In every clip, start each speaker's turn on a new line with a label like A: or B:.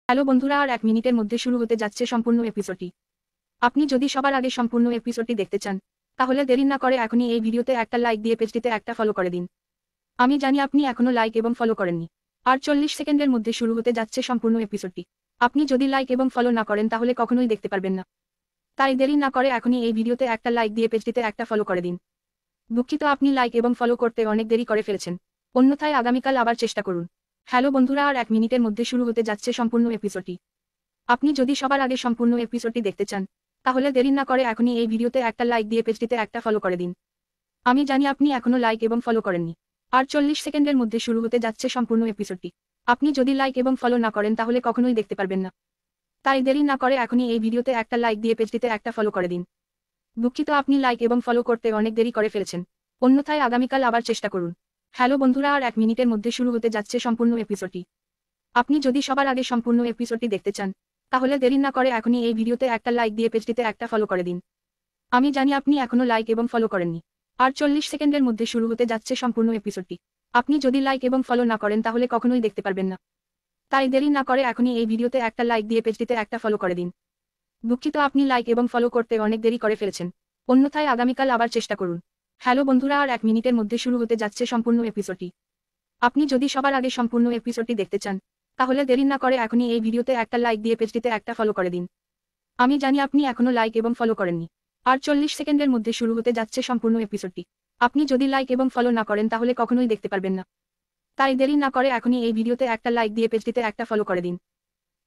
A: Hello বন্ধুরা, আর 1 মিনিটের মধ্যে শুরু হতে যাচ্ছে সম্পূর্ণ এপিসোডটি। আপনি যদি সবার আগে সম্পূর্ণ এপিসোডটি দেখতে চান, তাহলে দেরি না করে এখনই এই ভিডিওতে একটা লাইক দিয়ে পেজটিতে একটা ফলো করে দিন। আমি জানি আপনি এখনো লাইক এবং ফলো করেননি। আর 40 সেকেন্ডের মধ্যে শুরু হতে যাচ্ছে সম্পূর্ণ এপিসোডটি। আপনি যদি লাইক এবং ফলো না করেন তাহলে কখনোই দেখতে পারবেন না। তাই দেরি না করে এখনই এই ভিডিওতে একটা লাইক দিয়ে পেজটিতে একটা ফলো করে দিন। দুঃখিত, আপনি লাইক এবং ফলো করতে অনেক দেরি করে ফেলেছেন। অন্যথায় আগামীকাল আবার চেষ্টা করুন। হ্যালো বন্ধুরা, আর 1 মিনিটের মধ্যে শুরু হতে যাচ্ছে সম্পূর্ণ এপিসোডটি। আপনি যদি সবার আগে সম্পূর্ণ এপিসোডটি দেখতে চান, তাহলে দেরি না করে এখনই এই ভিডিওতে একটা লাইক দিয়ে পেজটিতে একটা ফলো করে দিন। আমি জানি আপনি এখনো লাইক এবং ফলো করেননি। আর 40 সেকেন্ডের মধ্যে শুরু হতে যাচ্ছে সম্পূর্ণ এপিসোডটি। আপনি যদি লাইক এবং ফলো না করেন তাহলে কখনোই দেখতে পারবেন না। তাই দেরি না করে এখনই এই ভিডিওতে একটা লাইক দিয়ে পেজটিতে একটা ফলো করে দিন। দুঃখিত, আপনি লাইক এবং ফলো করতে অনেক দেরি করে ফেলেছেন। অন্যথায় আগামীকাল আবার চেষ্টা করুন। হ্যালো বন্ধুরা, আর 1 মিনিটের মধ্যে শুরু হতে যাচ্ছে সম্পূর্ণ এপিসোডটি। আপনি যদি সবার আগে সম্পূর্ণ এপিসোডটি দেখতে চান, তাহলে দেরি না করে এখনই এই ভিডিওতে একটা লাইক দিয়ে পেজটিতে একটা ফলো করে দিন। আমি জানি আপনি এখনো লাইক এবং ফলো করেননি। আর 40 সেকেন্ডের মধ্যে শুরু হতে যাচ্ছে সম্পূর্ণ এপিসোডটি। আপনি যদি লাইক এবং ফলো না করেন তাহলে কখনোই দেখতে পারবেন না। তাই দেরি না করে এখনই এই ভিডিওতে একটা লাইক দিয়ে পেজটিতে একটা ফলো করে দিন। দুঃখিত, আপনি লাইক এবং ফলো করতে অনেক দেরি করে ফেলেছেন। অন্যথায় আগামীকাল আবার চেষ্টা করুন। হ্যালো বন্ধুরা, আর 1 মিনিটের মধ্যে শুরু হতে যাচ্ছে সম্পূর্ণ এপিসোডটি। আপনি যদি সবার আগে সম্পূর্ণ এপিসোডটি দেখতে চান, তাহলে দেরি না করে এখনই এই ভিডিওতে একটা লাইক দিয়ে পেজটিতে একটা ফলো করে দিন। আমি জানি আপনি এখনো লাইক এবং ফলো করেননি। আর 40 সেকেন্ডের মধ্যে শুরু হতে যাচ্ছে সম্পূর্ণ এপিসোডটি। আপনি যদি লাইক এবং ফলো না করেন তাহলে কখনোই দেখতে পারবেন না। তাই দেরি না করে এখনই এই ভিডিওতে একটা লাইক দিয়ে পেজটিতে একটা ফলো করে দিন।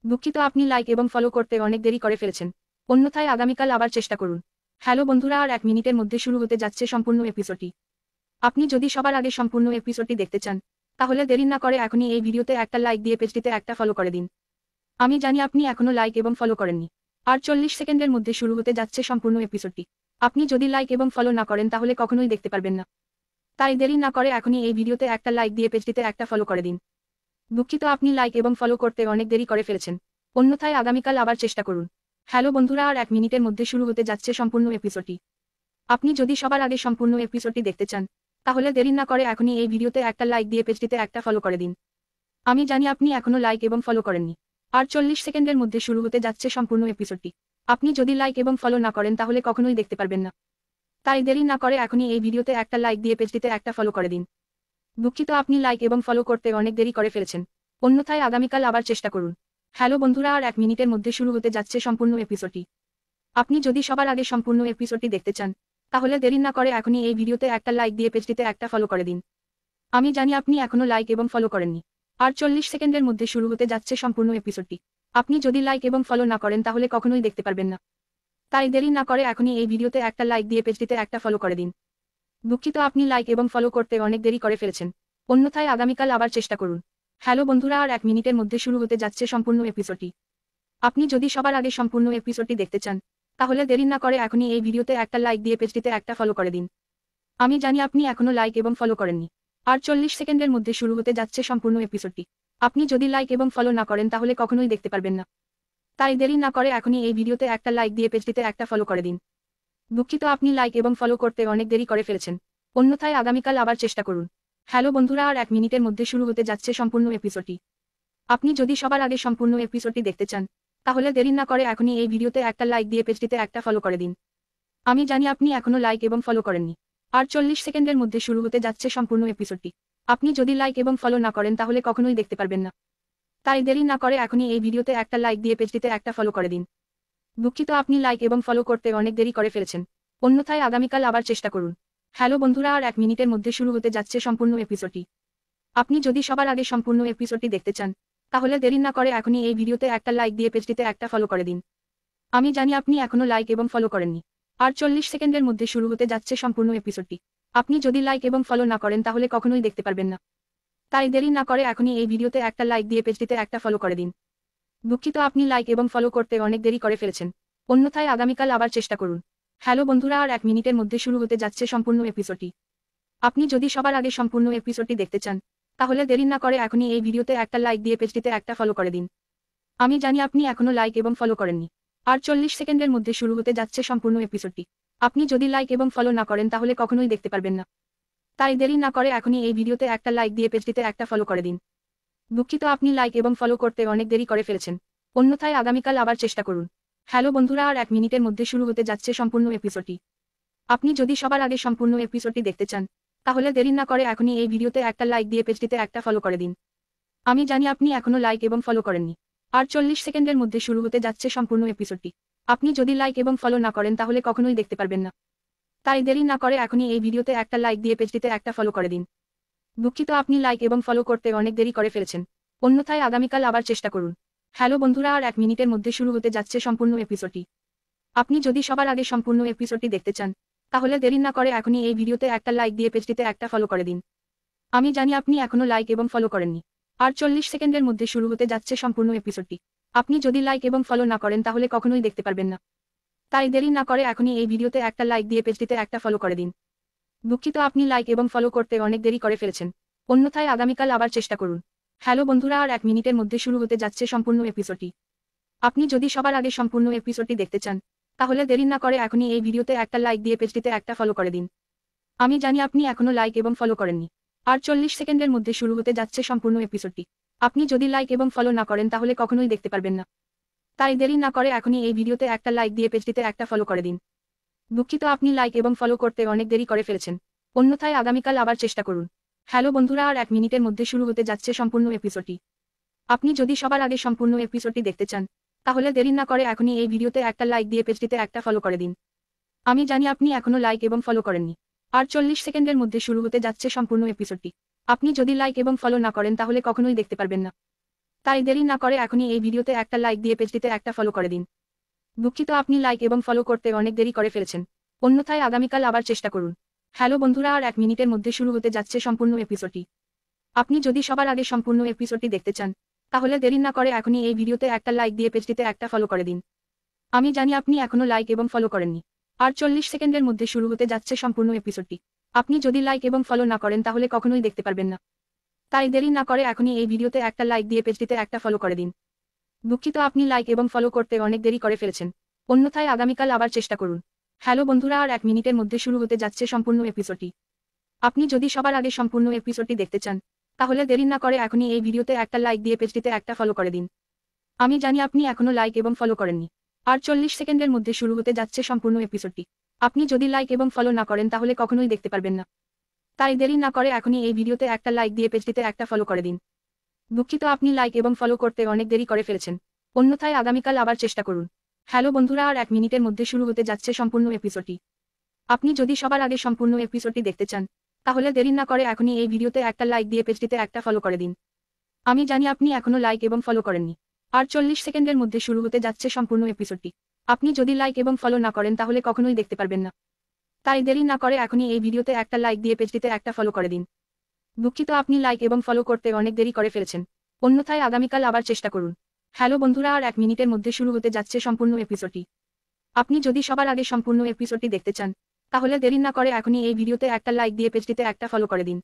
A: দুঃখিত, আপনি লাইক এবং ফলো করতে অনেক দেরি করে ফেলেছেন। অন্যথায় আগামীকাল আবার চেষ্টা করুন। হ্যালো বন্ধুরা, আর 1 মিনিটের মধ্যে শুরু হতে যাচ্ছে সম্পূর্ণ এপিসোডটি। আপনি যদি সবার আগে সম্পূর্ণ এপিসোডটি দেখতে চান, তাহলে দেরি না করে এখনই এই ভিডিওতে একটা লাইক দিয়ে পেজটিতে একটা ফলো করে দিন। আমি জানি আপনি এখনো লাইক এবং ফলো করেননি। আর 40 সেকেন্ডের মধ্যে শুরু হতে যাচ্ছে সম্পূর্ণ এপিসোডটি। আপনি যদি লাইক এবং ফলো না করেন তাহলে কখনোই দেখতে পারবেন না। তাই দেরি না করে এখনই এই ভিডিওতে একটা লাইক দিয়ে পেজটিতে একটা ফলো করে দিন। দুঃখিত, আপনি লাইক এবং ফলো করতে অনেক দেরি করে ফেলেছেন। অন্যথায় আগামীকাল আবার চেষ্টা করুন। হ্যালো বন্ধুরা, আর 1 মিনিটের মধ্যে শুরু হতে যাচ্ছে সম্পূর্ণ এপিসোডটি। আপনি যদি সবার আগে সম্পূর্ণ এপিসোডটি দেখতে চান, তাহলে দেরি না করে এখনই এই ভিডিওতে একটা লাইক দিয়ে পেজটিতে একটা ফলো করে দিন। আমি জানি আপনি এখনো লাইক এবং ফলো করেননি। আর 40 সেকেন্ডের মধ্যে শুরু হতে যাচ্ছে সম্পূর্ণ এপিসোডটি। আপনি যদি লাইক এবং ফলো না করেন তাহলে কখনোই দেখতে পারবেন না। তাই দেরি না করে এখনই এই ভিডিওতে একটা লাইক দিয়ে পেজটিতে একটা ফলো করে দিন। দুঃখিত, আপনি লাইক এবং ফলো করতে অনেক দেরি করে ফেলেছেন। অন্যথায় আগামীকাল আবার চেষ্টা করুন। হ্যালো বন্ধুরা, আর 1 মিনিটের মধ্যে শুরু হতে যাচ্ছে সম্পূর্ণ এপিসোডটি। আপনি যদি সবার আগে সম্পূর্ণ এপিসোডটি দেখতে চান, তাহলে দেরি না করে এখনই এই ভিডিওতে একটা লাইক দিয়ে পেজটিতে একটা ফলো করে দিন। আমি জানি আপনি এখনো লাইক এবং ফলো করেননি। আর 40 সেকেন্ডের মধ্যে শুরু হতে যাচ্ছে সম্পূর্ণ এপিসোডটি। আপনি যদি লাইক এবং ফলো না করেন তাহলে কখনোই দেখতে পারবেন না। তাই দেরি না করে এখনই এই ভিডিওতে একটা লাইক দিয়ে পেজটিতে একটা ফলো করে দিন। দুঃখিত, আপনি লাইক এবং ফলো করতে অনেক দেরি করে ফেলেছেন। অন্যথায় আগামীকাল আবার চেষ্টা করুন। হ্যালো বন্ধুরা, আর 1 মিনিটের মধ্যে শুরু হতে যাচ্ছে সম্পূর্ণ এপিসোডটি। আপনি যদি সবার আগে সম্পূর্ণ এপিসোডটি দেখতে চান, তাহলে দেরি না করে এখনই এই ভিডিওতে একটা লাইক দিয়ে পেজটিতে একটা ফলো করে দিন। আমি জানি আপনি এখনো লাইক এবং ফলো করেননি। আর 40 সেকেন্ডের মধ্যে শুরু হতে যাচ্ছে সম্পূর্ণ এপিসোডটি। আপনি যদি লাইক এবং ফলো না করেন তাহলে কখনোই দেখতে পারবেন না। তাই দেরি না করে এখনই এই ভিডিওতে একটা লাইক দিয়ে পেজটিতে একটা ফলো করে দিন। দুঃখিত, আপনি লাইক এবং ফলো করতে অনেক দেরি করে ফেলেছেন। অন্যথায় আগামীকাল আবার চেষ্টা করুন। হ্যালো বন্ধুরা, আর 1 মিনিটের মধ্যে শুরু হতে যাচ্ছে সম্পূর্ণ এপিসোডটি। আপনি যদি সবার আগে সম্পূর্ণ এপিসোডটি দেখতে চান, তাহলে দেরি না করে এখনই এই ভিডিওতে একটা লাইক দিয়ে পেজটিতে একটা ফলো করে দিন। আমি জানি আপনি এখনো লাইক এবং ফলো করেননি। আর 40 সেকেন্ডের মধ্যে শুরু হতে যাচ্ছে সম্পূর্ণ এপিসোডটি। আপনি যদি লাইক এবং ফলো না করেন তাহলে কখনোই দেখতে পারবেন না। তাই দেরি না করে এখনই এই ভিডিওতে একটা লাইক দিয়ে পেজটিতে একটা ফলো করে দিন। দুঃখিত, আপনি লাইক এবং ফলো করতে অনেক দেরি করে ফেলেছেন। অন্যথায় আগামীকাল আবার চেষ্টা করুন। হ্যালো বন্ধুরা, আর 1 মিনিটের মধ্যে শুরু হতে যাচ্ছে সম্পূর্ণ এপিসোডটি। আপনি যদি সবার আগে সম্পূর্ণ এপিসোডটি দেখতে চান, তাহলে দেরি না করে এখনই এই ভিডিওতে একটা লাইক দিয়ে পেজটিতে একটা ফলো করে দিন। আমি জানি আপনি এখনো লাইক এবং ফলো করেননি। আর 40 সেকেন্ডের মধ্যে শুরু হতে যাচ্ছে সম্পূর্ণ এপিসোডটি। আপনি যদি লাইক এবং ফলো না করেন তাহলে কখনোই দেখতে পারবেন না। তাই দেরি না করে এখনই এই ভিডিওতে একটা লাইক দিয়ে পেজটিতে একটা ফলো করে দিন। দুঃখিত, আপনি লাইক এবং ফলো করতে অনেক দেরি করে ফেলেছেন। অন্যথায় আগামীকাল আবার চেষ্টা করুন। হ্যালো বন্ধুরা, আর 1 মিনিটের মধ্যে শুরু হতে যাচ্ছে সম্পূর্ণ এপিসোডটি। আপনি যদি সবার আগে সম্পূর্ণ এপিসোডটি দেখতে চান, তাহলে দেরি না করে এখনই এই ভিডিওতে একটা লাইক দিয়ে পেজটিতে একটা ফলো করে দিন। অন্যথায় আগামীকাল আবার চেষ্টা করুন। হ্যালো বন্ধুরা, আর 1 মিনিটের মধ্যে শুরু হতে যাচ্ছে সম্পূর্ণ এপিসোডটি। আপনি যদি সবার আগে সম্পূর্ণ এপিসোডটি দেখতে চান, তাহলে দেরি না করে এখনই এই ভিডিওতে একটা লাইক দিয়ে পেজটিতে একটা ফলো করে দিন। আমি জানি আপনি এখনো লাইক এবং ফলো করেননি। আর 40 সেকেন্ডের মধ্যে শুরু হতে যাচ্ছে সম্পূর্ণ এপিসোডটি। আপনি যদি লাইক এবং ফলো না করেন তাহলে কখনোই দেখতে পারবেন না। তাই দেরি না করে এখনই এই ভিডিওতে একটা লাইক দিয়ে পেজটিতে একটা ফলো করে দিন। দুঃখিত, আপনি লাইক এবং ফলো করতে অনেক দেরি করে ফেলেছেন। অন্যথায় আগামীকাল আবার চেষ্টা করুন। হ্যালো বন্ধুরা, আর 1 মিনিটের মধ্যে শুরু হতে যাচ্ছে সম্পূর্ণ এপিসোডটি। আপনি যদি সবার আগে সম্পূর্ণ এপিসোডটি দেখতে চান, তাহলে দেরি না করে এখনই এই ভিডিওতে একটা লাইক দিয়ে পেজটিতে একটা ফলো করে দিন। আমি জানি আপনি এখনো লাইক এবং ফলো করেননি। আর 40 সেকেন্ডের মধ্যে শুরু হতে যাচ্ছে সম্পূর্ণ এপিসোডটি। আপনি যদি লাইক এবং ফলো না করেন তাহলে কখনোই দেখতে পারবেন না। তাই দেরি না করে এখনই এই ভিডিওতে একটা লাইক দিয়ে পেজটিতে একটা ফলো করে দিন। দুঃখিত, আপনি লাইক এবং ফলো করতে অনেক দেরি করে ফেলেছেন। অন্যথায় আগামীকাল আবার চেষ্টা করুন। হ্যালো বন্ধুরা, আর 1 মিনিটের মধ্যে শুরু হতে যাচ্ছে সম্পূর্ণ এপিসোডটি। আপনি যদি সবার আগে সম্পূর্ণ এপিসোডটি দেখতে চান, তাহলে দেরি না করে এখনই এই ভিডিওতে একটা লাইক দিয়ে পেজটিতে একটা ফলো করে দিন। আমি জানি আপনি এখনো লাইক এবং ফলো করেননি। আর 40 সেকেন্ডের মধ্যে শুরু হতে যাচ্ছে সম্পূর্ণ এপিসোডটি। আপনি যদি লাইক এবং ফলো না করেন তাহলে কখনোই দেখতে পারবেন না। তাই দেরি না করে এখনই এই ভিডিওতে একটা লাইক দিয়ে পেজটিতে একটা ফলো করে দিন। দুঃখিত, আপনি লাইক এবং ফলো করতে অনেক দেরি করে ফেলেছেন। অন্যথায় আগামীকাল আবার চেষ্টা করুন। হ্যালো বন্ধুরা, আর 1 মিনিটের মধ্যে শুরু হতে যাচ্ছে সম্পূর্ণ এপিসোডটি। আপনি যদি সবার আগে সম্পূর্ণ এপিসোডটি দেখতে চান, তাহলে দেরি না করে এখনই এই ভিডিওতে একটা লাইক দিয়ে পেজটিতে একটা ফলো করে দিন। আমি জানি আপনি এখনো লাইক এবং ফলো করেননি। আর 40 সেকেন্ডের মধ্যে শুরু হতে যাচ্ছে সম্পূর্ণ এপিসোডটি। আপনি যদি লাইক এবং ফলো না করেন তাহলে কখনোই দেখতে পারবেন না। তাই দেরি না করে এখনই এই ভিডিওতে একটা লাইক দিয়ে পেজটিতে একটা ফলো করে দিন। দুঃখিত, আপনি লাইক এবং ফলো করতে অনেক দেরি করে ফেলেছেন। অন্যথায় আগামীকাল আবার চেষ্টা করুন। হ্যালো বন্ধুরা, আর 1 মিনিটের মধ্যে শুরু হতে যাচ্ছে সম্পূর্ণ এপিসোডটি। আপনি যদি সবার আগে সম্পূর্ণ এপিসোডটি দেখতে চান, তাহলে দেরি না করে এখনই এই ভিডিওতে একটা লাইক দিয়ে পেজটিতে একটা ফলো করে দিন। আমি জানি আপনি এখনো লাইক এবং ফলো করেননি। আর 40 সেকেন্ডের মধ্যে শুরু হতে যাচ্ছে সম্পূর্ণ এপিসোডটি। আপনি যদি লাইক এবং ফলো না করেন তাহলে কখনোই দেখতে পারবেন না। তাই দেরি না করে এখনই এই ভিডিওতে একটা লাইক দিয়ে পেজটিতে একটা ফলো করে দিন। দুঃখিত, আপনি লাইক এবং ফলো করতে অনেক দেরি করে ফেলেছেন। অন্যথায় আগামীকাল আবার চেষ্টা করুন। হ্যালো বন্ধুরা, আর 1 মিনিটের মধ্যে শুরু হতে যাচ্ছে সম্পূর্ণ এপিসোডটি। আপনি যদি সবার আগে সম্পূর্ণ এপিসোডটি দেখতে চান, তাহলে দেরি না করে এখনই এই ভিডিওতে একটা লাইক দিয়ে পেজটিতে একটা ফলো করে দিন। আমি জানি আপনি এখনো লাইক এবং ফলো করেননি। আর 40 সেকেন্ডের মধ্যে শুরু হতে যাচ্ছে সম্পূর্ণ এপিসোডটি। আপনি যদি লাইক এবং ফলো না করেন তাহলে কখনোই দেখতে পারবেন না। তাই দেরি না করে এখনই এই ভিডিওতে একটা লাইক দিয়ে পেজটিতে একটা ফলো করে দিন। দুঃখিত, আপনি লাইক এবং ফলো করতে অনেক দেরি করে ফেলেছেন। অন্যথায় আগামীকাল আবার চেষ্টা করুন। হ্যালো বন্ধুরা, আর 1 মিনিটের মধ্যে শুরু হতে যাচ্ছে সম্পূর্ণ এপিসোডটি। আপনি যদি সবার আগে সম্পূর্ণ এপিসোডটি দেখতে চান, তাহলে দেরি না করে এখনই এই ভিডিওতে একটা লাইক দিয়ে পেজটিতে একটা ফলো করে দিন। আমি জানি আপনি এখনো লাইক এবং ফলো করেননি। আর 40 সেকেন্ডের মধ্যে শুরু হতে যাচ্ছে সম্পূর্ণ এপিসোডটি। আপনি যদি লাইক এবং ফলো না করেন তাহলে কখনোই দেখতে পারবেন না। তাই দেরি না করে এখনই এই ভিডিওতে একটা লাইক দিয়ে পেজটিতে একটা ফলো করে দিন। দুঃখিত, আপনি লাইক এবং ফলো করতে অনেক দেরি করে ফেলেছেন। অন্যথায় আগামীকাল আবার চেষ্টা করুন। হ্যালো বন্ধুরা, আর 1 মিনিটের মধ্যে শুরু হতে যাচ্ছে সম্পূর্ণ এপিসোডটি। আপনি যদি সবার আগে সম্পূর্ণ এপিসোডটি দেখতে চান, তাহলে দেরি না করে এখনই এই ভিডিওতে একটা লাইক দিয়ে পেজটিতে একটা ফলো করে দিন। আমি জানি আপনি এখনো লাইক এবং ফলো করেননি। আর 40 সেকেন্ডের মধ্যে শুরু হতে যাচ্ছে সম্পূর্ণ এপিসোডটি। আপনি যদি লাইক এবং ফলো না করেন তাহলে কখনোই দেখতে পারবেন না। তাই দেরি না করে এখনই এই ভিডিওতে একটা লাইক দিয়ে পেজটিতে একটা ফলো করে দিন। দুঃখিত, আপনি লাইক এবং ফলো করতে অনেক দেরি করে ফেলেছেন। অন্যথায় আগামীকাল আবার চেষ্টা করুন। হ্যালো বন্ধুরা, আর 1 মিনিটের মধ্যে শুরু হতে যাচ্ছে সম্পূর্ণ এপিসোডটি। আপনি যদি সবার আগে সম্পূর্ণ এপিসোডটি দেখতে চান, তাহলে দেরি না করে এখনই এই ভিডিওতে একটা লাইক দিয়ে পেজটিতে একটা ফলো করে দিন।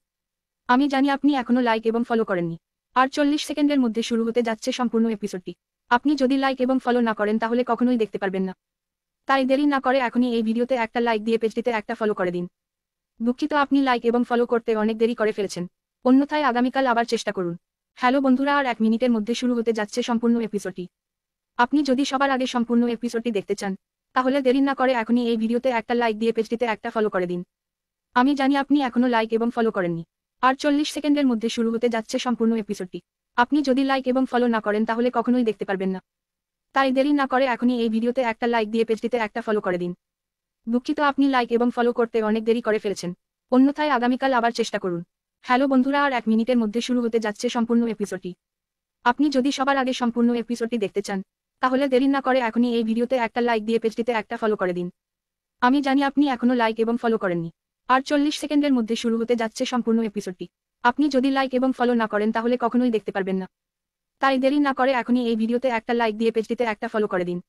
A: আমি জানি আপনি এখনো লাইক এবং ফলো করেননি। আর 40 সেকেন্ডের মধ্যে শুরু হতে যাচ্ছে সম্পূর্ণ এপিসোডটি। আপনি যদি লাইক এবং ফলো না করেন তাহলে কখনোই দেখতে পারবেন না। তাই দেরি না করে এখনই এই ভিডিওতে একটা লাইক দিয়ে পেজটিতে একটা ফলো করে দিন। দুঃখিত, আপনি লাইক এবং ফলো করতে অনেক দেরি করে ফেলেছেন। অন্যথায় আগামীকাল আবার চেষ্টা করুন। হ্যালো বন্ধুরা, আর 1 মিনিটের মধ্যে শুরু হতে যাচ্ছে সম্পূর্ণ এপিসোডটি। আপনি যদি সবার আগে সম্পূর্ণ এপিসোডটি দেখতে চান, তাহলে দেরি না করে এখনই এই ভিডিওতে একটা লাইক দিয়ে পেজটিতে একটা ফলো করে দিন। আমি জানি আপনি এখনো লাইক এবং ফলো করেননি। আর 40 সেকেন্ডের মধ্যে শুরু হতে যাচ্ছে সম্পূর্ণ এপিসোডটি। আপনি যদি লাইক এবং ফলো না করেন তাহলে কখনোই দেখতে পারবেন না। তাই দেরি না করে এখনই এই ভিডিওতে একটা লাইক দিয়ে পেজটিতে একটা ফলো করে দিন। দুঃখিত, আপনি লাইক এবং ফলো করতে অনেক দেরি করে ফেলেছেন। অন্যথায় আগামীকাল আবার চেষ্টা করুন। হ্যালো বন্ধুরা, আর 1 মিনিটের মধ্যে শুরু হতে যাচ্ছে সম্পূর্ণ এপিসোডটি। আপনি যদি সবার আগে সম্পূর্ণ এপিসোডটি দেখতে চান, তাহলে দেরি না করে এখনই এই ভিডিওতে একটা লাইক দিয়ে পেজটিতে একটা ফলো করে দিন। আমি জানি আপনি এখনো লাইক এবং ফলো করেননি। আর 40 সেকেন্ডের মধ্যে শুরু হতে যাচ্ছে সম্পূর্ণ এপিসোডটি। আপনি যদি লাইক এবং ফলো না করেন তাহলে কখনোই দেখতে পারবেন না। তাই দেরি না করে এখনই এই ভিডিওতে একটা লাইক দিয়ে পেজটিতে একটা ফলো করে দিন।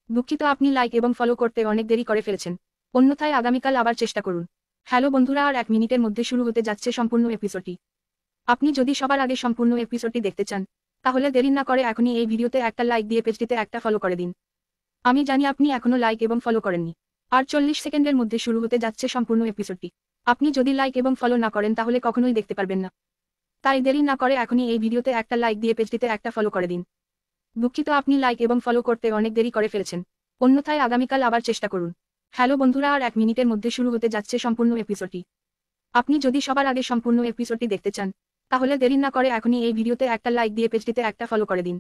A: দুঃখিত, আপনি লাইক এবং ফলো করতে অনেক দেরি করে ফেলেছেন। অন্যথায় আগামীকাল আবার চেষ্টা করুন। হ্যালো বন্ধুরা, আর 1 মিনিটের মধ্যে শুরু হতে যাচ্ছে সম্পূর্ণ এপিসোডটি। আপনি যদি সবার আগে সম্পূর্ণ এপিসোডটি দেখতে চান, তাহলে দেরি না করে এখনই এই ভিডিওতে একটা লাইক দিয়ে পেজটিতে একটা ফলো করে দিন। আমি জানি আপনি এখনো লাইক এবং ফলো করেননি। আর 40 সেকেন্ডের মধ্যে শুরু হতে যাচ্ছে সম্পূর্ণ এপিসোডটি। আপনি যদি লাইক এবং ফলো না করেন তাহলে কখনোই দেখতে পারবেন না। তাই দেরি না করে এখনই এই ভিডিওতে একটা লাইক দিয়ে পেজটিতে একটা ফলো করে দিন। দুঃখিত, আপনি লাইক এবং ফলো করতে অনেক দেরি করে ফেলেছেন, অন্যথায় আগামীকাল আবার চেষ্টা করুন। হ্যালো বন্ধুরা, আর 1 মিনিটের মধ্যে শুরু হতে যাচ্ছে সম্পূর্ণ এপিসোডটি। আপনি যদি সবার আগে সম্পূর্ণ এপিসোডটি দেখতে চান, তাহলে দেরি না করে এখনই এই ভিডিওতে একটা লাইক দিয়ে পেজটিতে একটা ফলো করে দিন।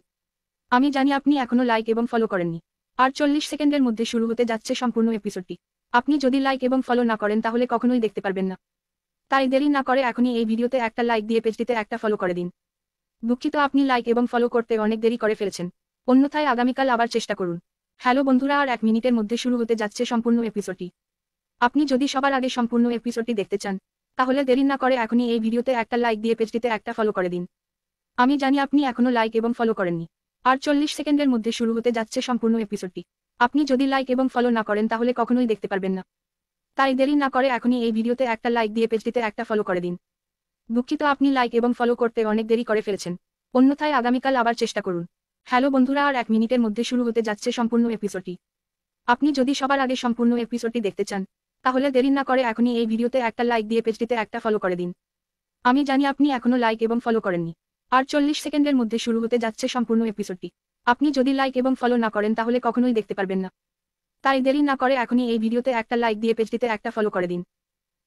A: আমি জানি আপনি এখনো লাইক এবং ফলো করেননি। আর 40 সেকেন্ডের মধ্যে শুরু হতে যাচ্ছে সম্পূর্ণ এপিসোডটি। আপনি যদি লাইক এবং ফলো না করেন তাহলে কখনোই দেখতে পারবেন না। তাই দেরি না করে এখনই এই ভিডিওতে একটা লাইক দিয়ে পেজটিতে একটা ফলো করে দিন। দুঃখিত, আপনি লাইক এবং ফলো করতে অনেক দেরি করে ফেলেছেন, অন্যথায় আগামীকাল আবার চেষ্টা করুন। হ্যালো বন্ধুরা, আর 1 মিনিটের মধ্যে শুরু হতে যাচ্ছে সম্পূর্ণ এপিসোডটি। আপনি যদি সবার আগে সম্পূর্ণ এপিসোডটি দেখতে চান, তাহলে দেরি না করে এখনই এই ভিডিওতে একটা লাইক দিয়ে পেজটিতে একটা ফলো করে দিন। আমি জানি আপনি এখনো লাইক এবং ফলো করেননি। আর 40 সেকেন্ডের মধ্যে শুরু হতে যাচ্ছে সম্পূর্ণ এপিসোডটি। আপনি যদি লাইক এবং ফলো না করেন তাহলে কখনোই দেখতে পারবেন না। তাই দেরি না করে এখনই এই ভিডিওতে একটা লাইক দিয়ে পেজটিতে একটা ফলো করে দিন। দুঃখিত, আপনি লাইক এবং ফলো করতে অনেক দেরি করে ফেলেছেন, অন্যথায় আগামীকাল আবার চেষ্টা করুন। হ্যালো বন্ধুরা, আর 1 মিনিটের মধ্যে শুরু হতে যাচ্ছে সম্পূর্ণ এপিসোডটি। আপনি যদি সবার আগে সম্পূর্ণ এপিসোডটি দেখতে চান, তাহলে দেরি না করে এখনই এই ভিডিওতে একটা লাইক দিয়ে পেজটিতে একটা ফলো করে দিন। আমি জানি আপনি এখনো লাইক এবং ফলো করেননি। আর 40 সেকেন্ডের মধ্যে শুরু হতে যাচ্ছে সম্পূর্ণ এপিসোডটি। আপনি যদি লাইক এবং ফলো না করেন তাহলে কখনোই দেখতে পারবেন না। তাই দেরি না করে এখনই এই ভিডিওতে একটা লাইক দিয়ে পেজটিতে একটা ফলো করে দিন।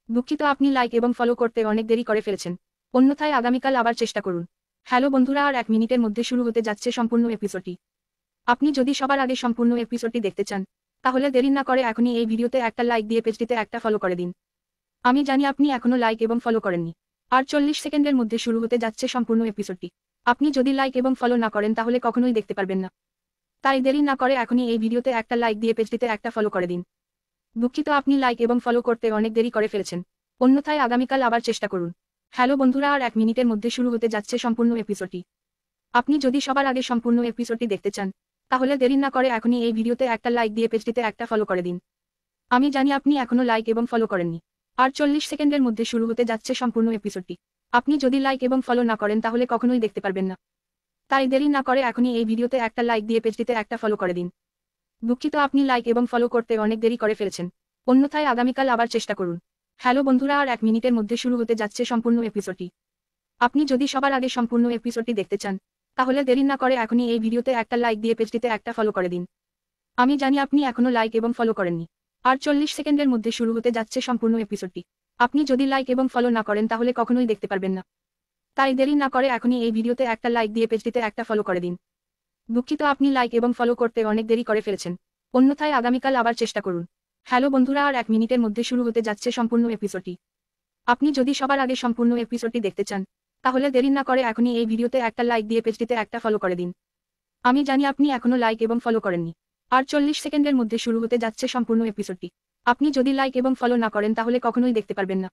A: দুঃখিত, আপনি লাইক এবং ফলো করতে অনেক দেরি করে ফেলেছেন, অন্যথায় আগামীকাল আবার চেষ্টা করুন। হ্যালো বন্ধুরা, আর 1 মিনিটের মধ্যে শুরু হতে যাচ্ছে সম্পূর্ণ এপিসোডটি। আপনি যদি সবার আগে সম্পূর্ণ এপিসোডটি দেখতে চান, তাহলে দেরি না করে এখনই এই ভিডিওতে একটা লাইক দিয়ে পেজটিতে একটা ফলো করে দিন। আমি জানি আপনি এখনো লাইক এবং ফলো করেননি। আর 40 সেকেন্ডের মধ্যে শুরু হতে যাচ্ছে সম্পূর্ণ এপিসোডটি। আপনি যদি লাইক এবং ফলো না করেন তাহলে কখনোই দেখতে পারবেন না। তাই দেরি না করে এখনই এই ভিডিওতে একটা লাইক দিয়ে পেজটিতে একটা ফলো করে দিন। দুঃখিত, আপনি লাইক এবং ফলো করতে অনেক দেরি করে ফেলেছেন, অন্যথায় আগামীকাল আবার চেষ্টা করুন। হ্যালো বন্ধুরা, আর 1 মিনিটের মধ্যে শুরু হতে যাচ্ছে সম্পূর্ণ এপিসোডটি। আপনি যদি সবার আগে সম্পূর্ণ এপিসোডটি দেখতে চান, তাহলে দেরি না করে এখনই এই ভিডিওতে একটা লাইক দিয়ে পেজটিতে একটা ফলো করে দিন। আমি জানি আপনি এখনো লাইক এবং ফলো করেননি। আর 40 সেকেন্ডের মধ্যে শুরু হতে যাচ্ছে সম্পূর্ণ এপিসোডটি। আপনি যদি লাইক এবং ফলো না করেন তাহলে কখনোই দেখতে পারবেন না। তাই দেরি না করে এখনই এই ভিডিওতে একটা লাইক দিয়ে পেজটিতে একটা ফলো করে দিন। দুঃখিত, আপনি লাইক এবং ফলো করতে অনেক দেরি করে ফেলেছেন, অন্যথায় আগামীকাল আবার চেষ্টা করুন। হ্যালো বন্ধুরা, আর 1 মিনিটের মধ্যে শুরু হতে যাচ্ছে সম্পূর্ণ এপিসোডটি। আপনি যদি সবার আগে সম্পূর্ণ এপিসোডটি দেখতে চান, তাহলে দেরি না করে এখনই এই ভিডিওতে একটা লাইক দিয়ে পেজটিতে একটা ফলো করে দিন। আমি জানি আপনি এখনো লাইক এবং ফলো করেননি। আর 40 সেকেন্ডের মধ্যে শুরু হতে যাচ্ছে সম্পূর্ণ এপিসোডটি। আপনি যদি লাইক এবং ফলো না করেন তাহলে কখনোই দেখতে পারবেন না। তাই দেরি না করে এখনই এই ভিডিওতে একটা লাইক দিয়ে পেজটিতে একটা ফলো করে দিন। দুঃখিত, আপনি লাইক এবং ফলো করতে অনেক দেরি করে ফেলেছেন, অন্যথায় আগামীকাল আবার চেষ্টা করুন। হ্যালো বন্ধুরা, আর 1 মিনিটের মধ্যে শুরু হতে যাচ্ছে সম্পূর্ণ এপিসোডটি। আপনি যদি সবার আগে সম্পূর্ণ এপিসোডটি দেখতে চান, তাহলে দেরি না করে এখনই এই ভিডিওতে একটা লাইক দিয়ে পেজটিতে একটা ফলো করে দিন। আমি জানি আপনি এখনো লাইক এবং ফলো করেননি। আর 40 সেকেন্ডের মধ্যে শুরু হতে যাচ্ছে সম্পূর্ণ এপিসোডটি। আপনি যদি লাইক এবং ফলো না করেন তাহলে কখনোই দেখতে পারবেন না।